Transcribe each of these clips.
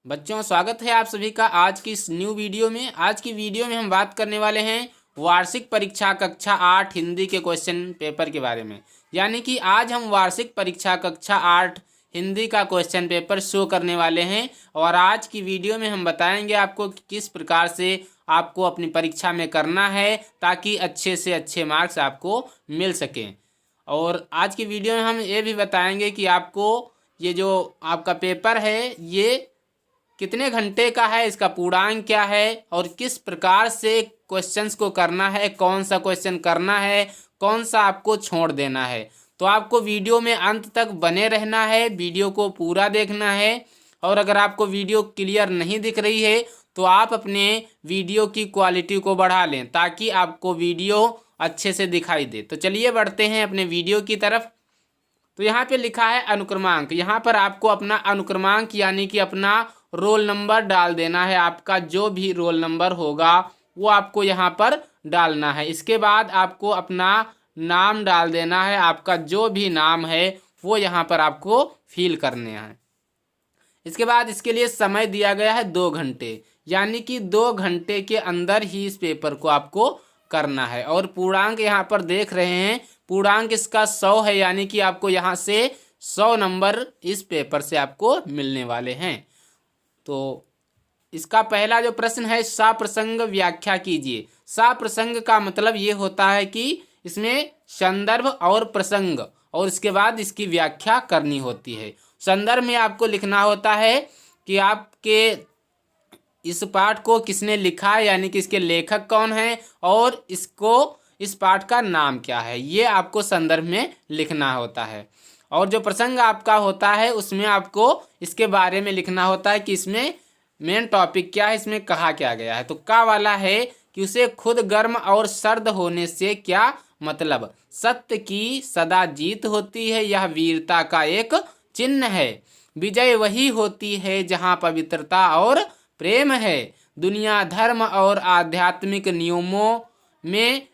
बच्चों, स्वागत है आप सभी का आज की इस न्यू वीडियो में। आज की वीडियो में हम बात करने वाले हैं वार्षिक परीक्षा कक्षा 8 हिंदी के क्वेश्चन पेपर के बारे में। यानी कि आज हम वार्षिक परीक्षा कक्षा 8 हिंदी का क्वेश्चन पेपर शो करने वाले हैं और आज की वीडियो में हम बताएंगे आपको कि किस प्रकार से आपको अपनी परीक्षा में करना है ताकि अच्छे से अच्छे मार्क्स आपको मिल सकें। और आज की वीडियो में हम ये भी बताएंगे कि आपको ये जो आपका पेपर है ये कितने घंटे का है, इसका पूर्णांक क्या है और किस प्रकार से क्वेश्चंस को करना है, कौन सा क्वेश्चन करना है, कौन सा आपको छोड़ देना है। तो आपको वीडियो में अंत तक बने रहना है, वीडियो को पूरा देखना है। और अगर आपको वीडियो क्लियर नहीं दिख रही है तो आप अपने वीडियो की क्वालिटी को बढ़ा लें ताकि आपको वीडियो अच्छे से दिखाई दे। तो चलिए बढ़ते हैं अपने वीडियो की तरफ। तो यहाँ पे लिखा है अनुक्रमांक। यहाँ पर आपको अपना अनुक्रमांक यानी कि अपना रोल नंबर डाल देना है। आपका जो भी रोल नंबर होगा वो आपको यहाँ पर डालना है। इसके बाद आपको अपना नाम डाल देना है। आपका जो भी नाम है वो यहाँ पर आपको फिल करने हैं। इसके बाद इसके लिए समय दिया गया है 2 घंटे, यानी कि 2 घंटे के अंदर ही इस पेपर को आपको करना है। और पूर्णांक यहाँ पर देख रहे हैं, पूर्णांक इसका 100 है, यानी कि आपको यहाँ से 100 नंबर इस पेपर से आपको मिलने वाले हैं। तो इसका पहला जो प्रश्न है, सप्रसंग व्याख्या कीजिए। सप्रसंग का मतलब ये होता है कि इसमें संदर्भ और प्रसंग और इसके बाद इसकी व्याख्या करनी होती है। संदर्भ में आपको लिखना होता है कि आपके इस पाठ को किसने लिखा है, यानी कि इसके लेखक कौन है और इस पाठ का नाम क्या है, ये आपको संदर्भ में लिखना होता है। और जो प्रसंग आपका होता है उसमें आपको इसके बारे में लिखना होता है कि इसमें मेन टॉपिक क्या है, इसमें कहा क्या गया है। तो का वाला है कि उसे खुद गर्म और सर्द होने से क्या मतलब, सत्य की सदा जीत होती है, यह वीरता का एक चिन्ह है। विजय वही होती है जहाँ पवित्रता और प्रेम है। दुनिया धर्म और आध्यात्मिक नियमों में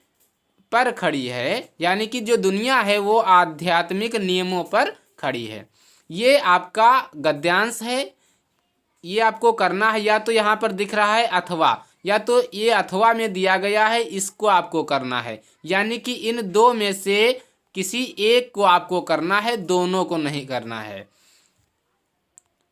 पर खड़ी है, यानी कि जो दुनिया है वो आध्यात्मिक नियमों पर खड़ी है। ये आपका गद्यांश है, ये आपको करना है। या तो यहाँ पर दिख रहा है अथवा, या तो ये अथवा में दिया गया है, इसको आपको करना है। यानी कि इन दो में से किसी एक को आपको करना है, दोनों को नहीं करना है।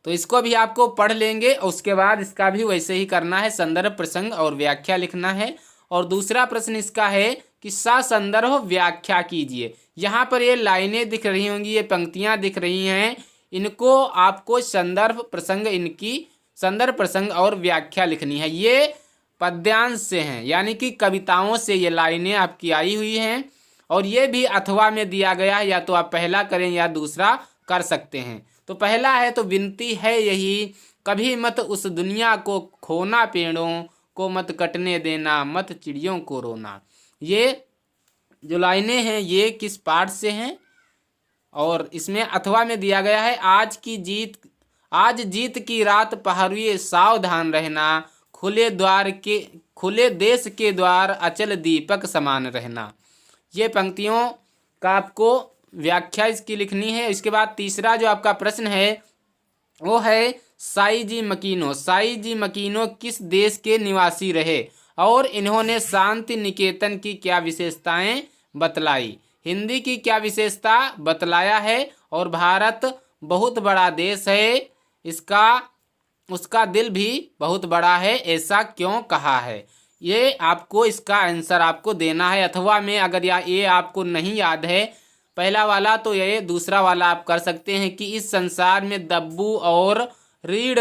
तो इसको भी आपको पढ़ लेंगे और उसके बाद इसका भी वैसे ही करना है, संदर्भ प्रसंग और व्याख्या लिखना है। और दूसरा प्रश्न इसका है कि ससंदर्भ व्याख्या कीजिए। यहाँ पर ये लाइनें दिख रही होंगी, ये पंक्तियाँ दिख रही हैं, इनको आपको संदर्भ प्रसंग, इनकी संदर्भ प्रसंग और व्याख्या लिखनी है। ये पद्यांश से हैं, यानी कि कविताओं से ये लाइनें आपकी आई हुई हैं। और ये भी अथवा में दिया गया है, या तो आप पहला करें या दूसरा कर सकते हैं। तो पहला है, तो विनती है यही, कभी मत उस दुनिया को खोना, पेड़ों को मत कटने देना, मत चिड़ियों को रोना। ये जो लाइनें हैं ये किस पाठ से हैं, और इसमें अथवा में दिया गया है, आज जीत की रात पहरुए सावधान रहना, खुले देश के द्वार अचल दीपक समान रहना। ये पंक्तियों का आपको व्याख्या इसकी लिखनी है। इसके बाद तीसरा जो आपका प्रश्न है वो है, साई जी मकीनो किस देश के निवासी रहे और इन्होंने शांति निकेतन की क्या विशेषताएं बतलाई। हिंदी की क्या विशेषता बतलाया है, और भारत बहुत बड़ा देश है, उसका दिल भी बहुत बड़ा है, ऐसा क्यों कहा है। ये आपको इसका आंसर आपको देना है अथवा में। अगर ये आपको नहीं याद है पहला वाला, तो ये दूसरा वाला आप कर सकते हैं कि इस संसार में दब्बू और रीढ़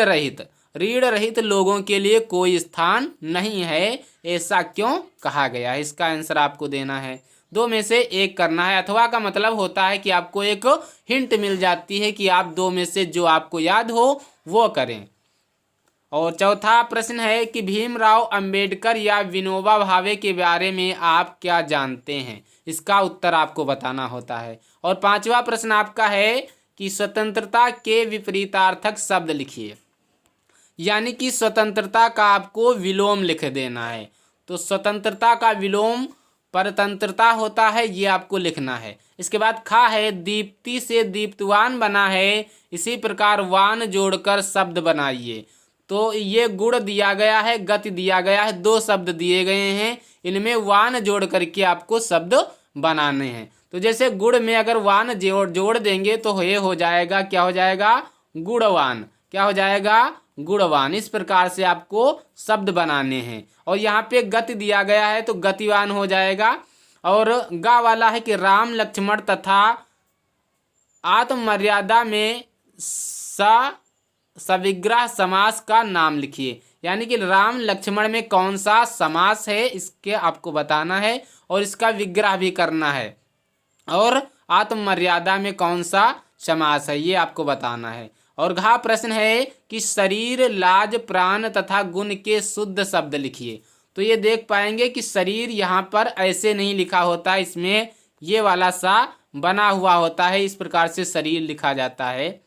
रहित लोगों के लिए कोई स्थान नहीं है, ऐसा क्यों कहा गया है। इसका आंसर आपको देना है, 2 में से एक करना है। अथवा का मतलब होता है कि आपको एक हिंट मिल जाती है कि आप 2 में से जो आपको याद हो वो करें। और चौथा प्रश्न है कि भीमराव अंबेडकर या विनोबा भावे के बारे में आप क्या जानते हैं, इसका उत्तर आपको बताना होता है। और 5वां प्रश्न आपका है कि स्वतंत्रता के विपरीतार्थक शब्द लिखिए, यानी कि स्वतंत्रता का आपको विलोम लिख देना है। तो स्वतंत्रता का विलोम परतंत्रता होता है, ये आपको लिखना है। इसके बाद खा है, दीप्ति से दीप्तवान बना है, इसी प्रकार वान जोड़कर शब्द बनाइए। तो ये गुड़ दिया गया है, गति दिया गया है, दो शब्द दिए गए हैं, इनमें वान जोड़ करके आपको शब्द बनाने हैं। तो जैसे गुड़ में अगर वान जोड़ देंगे तो ये हो जाएगा, क्या हो जाएगा, गुड़वान। क्या हो जाएगा, गुणवान। इस प्रकार से आपको शब्द बनाने हैं। और यहाँ पे गति दिया गया है तो गतिवान हो जाएगा। और गा वाला है कि राम लक्ष्मण तथा आत्ममर्यादा में सविग्रह समास का नाम लिखिए। यानी कि राम लक्ष्मण में कौन सा समास है इसके आपको बताना है और इसका विग्रह भी करना है। और आत्ममर्यादा में कौन सा समास है ये आपको बताना है। और घा प्रश्न है कि शरीर, लाज, प्राण तथा गुण के शुद्ध शब्द लिखिए। तो ये देख पाएंगे कि शरीर यहाँ पर ऐसे नहीं लिखा होता, इसमें ये वाला सा बना हुआ होता है, इस प्रकार से शरीर लिखा जाता है।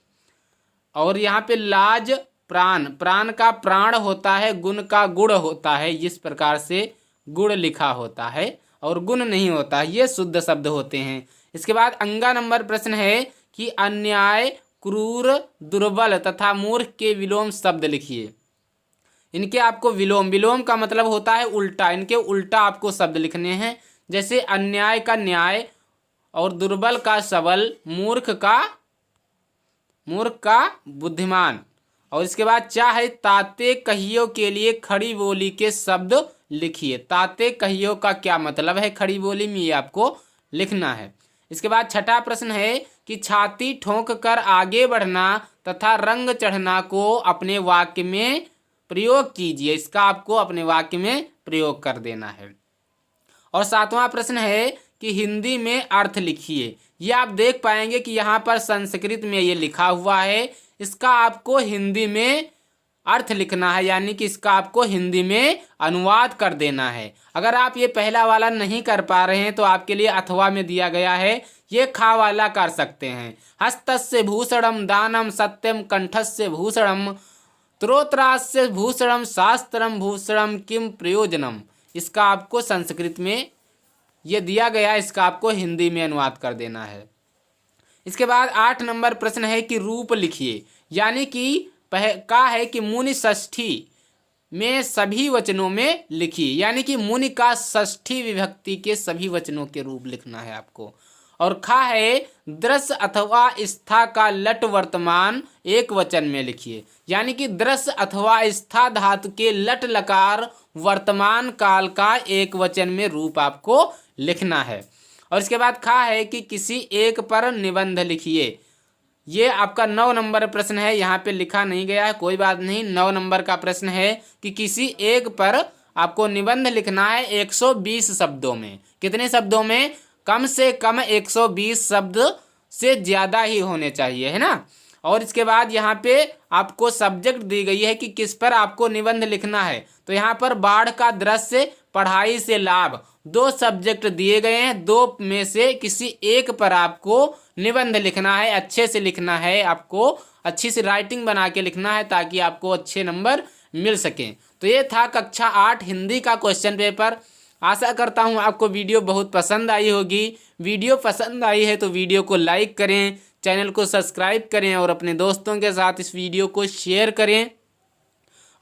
और यहाँ पे लाज, प्राण, प्राण का प्राण होता है, गुण का गुण होता है, इस प्रकार से गुण लिखा होता है और गुण नहीं होता, ये शुद्ध शब्द होते हैं। इसके बाद अंगा नंबर प्रश्न है कि अन्याय, क्रूर, दुर्बल तथा मूर्ख के विलोम शब्द लिखिए। इनके आपको विलोम का मतलब होता है उल्टा, इनके उल्टा आपको शब्द लिखने हैं। जैसे अन्याय का न्याय, और दुर्बल का सबल, मूर्ख का बुद्धिमान। और इसके बाद क्या है, ताते कहियों के लिए खड़ी बोली के शब्द लिखिए। ताते कहियों का क्या मतलब है खड़ी बोली में, ये आपको लिखना है। इसके बाद छठा प्रश्न है कि छाती ठोंक कर आगे बढ़ना तथा रंग चढ़ना को अपने वाक्य में प्रयोग कीजिए। इसका आपको अपने वाक्य में प्रयोग कर देना है। और सातवां प्रश्न है कि हिंदी में अर्थ लिखिए। ये आप देख पाएंगे कि यहाँ पर संस्कृत में ये लिखा हुआ है, इसका आपको हिंदी में अर्थ लिखना है, यानी कि इसका आपको हिंदी में अनुवाद कर देना है। अगर आप ये पहला वाला नहीं कर पा रहे हैं तो आपके लिए अथवा में दिया गया है, ये खा वाला कर सकते हैं। हस्तस्य भूषणम दानम सत्यम, कंठस्य भूषणम त्रोत्रास्य भूषणम, शास्त्रम भूषणम, किम प्रयोजनम। इसका आपको संस्कृत में ये दिया गया, इसका आपको हिंदी में अनुवाद कर देना है। इसके बाद 8 नंबर प्रश्न है कि रूप लिखिए। यानी कि कहा है कि मुनि षष्ठी में सभी वचनों में लिखिए। यानी कि मुनि का षष्ठी विभक्ति के सभी वचनों के रूप लिखना है आपको। और खा है दृश्य अथवा स्था का लट वर्तमान एक वचन में लिखिए। यानी कि दृश्य अथवा स्था धातु के लट लकार वर्तमान काल का एक वचन में रूप आपको लिखना है। और इसके बाद खा है कि किसी एक पर निबंध लिखिए। ये आपका 9 नंबर प्रश्न है, यहाँ पे लिखा नहीं गया है, कोई बात नहीं। 9 नंबर का प्रश्न है कि किसी एक पर आपको निबंध लिखना है 120 शब्दों में। कितने शब्दों में? कम से कम 120 शब्द से ज़्यादा ही होने चाहिए, है ना। और इसके बाद यहाँ पे आपको सब्जेक्ट दी गई है कि किस पर आपको निबंध लिखना है। तो यहाँ पर बाढ़ का दृश्य, पढ़ाई से लाभ, 2 सब्जेक्ट दिए गए हैं। 2 में से किसी एक पर आपको निबंध लिखना है, अच्छे से लिखना है, आपको अच्छी सी राइटिंग बना के लिखना है ताकि आपको अच्छे नंबर मिल सकें। तो ये था कक्षा 8 हिंदी का क्वेश्चन पेपर। आशा करता हूँ आपको वीडियो बहुत पसंद आई होगी। वीडियो पसंद आई है तो वीडियो को लाइक करें, चैनल को सब्सक्राइब करें और अपने दोस्तों के साथ इस वीडियो को शेयर करें।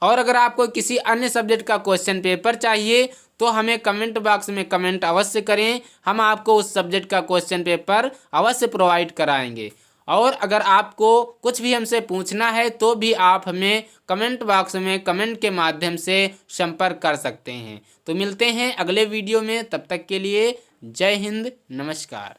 और अगर आपको किसी अन्य सब्जेक्ट का क्वेश्चन पेपर चाहिए तो हमें कमेंट बॉक्स में कमेंट अवश्य करें, हम आपको उस सब्जेक्ट का क्वेश्चन पेपर अवश्य प्रोवाइड कराएंगे। और अगर आपको कुछ भी हमसे पूछना है तो भी आप हमें कमेंट बॉक्स में कमेंट के माध्यम से संपर्क कर सकते हैं। तो मिलते हैं अगले वीडियो में, तब तक के लिए जय हिंद, नमस्कार।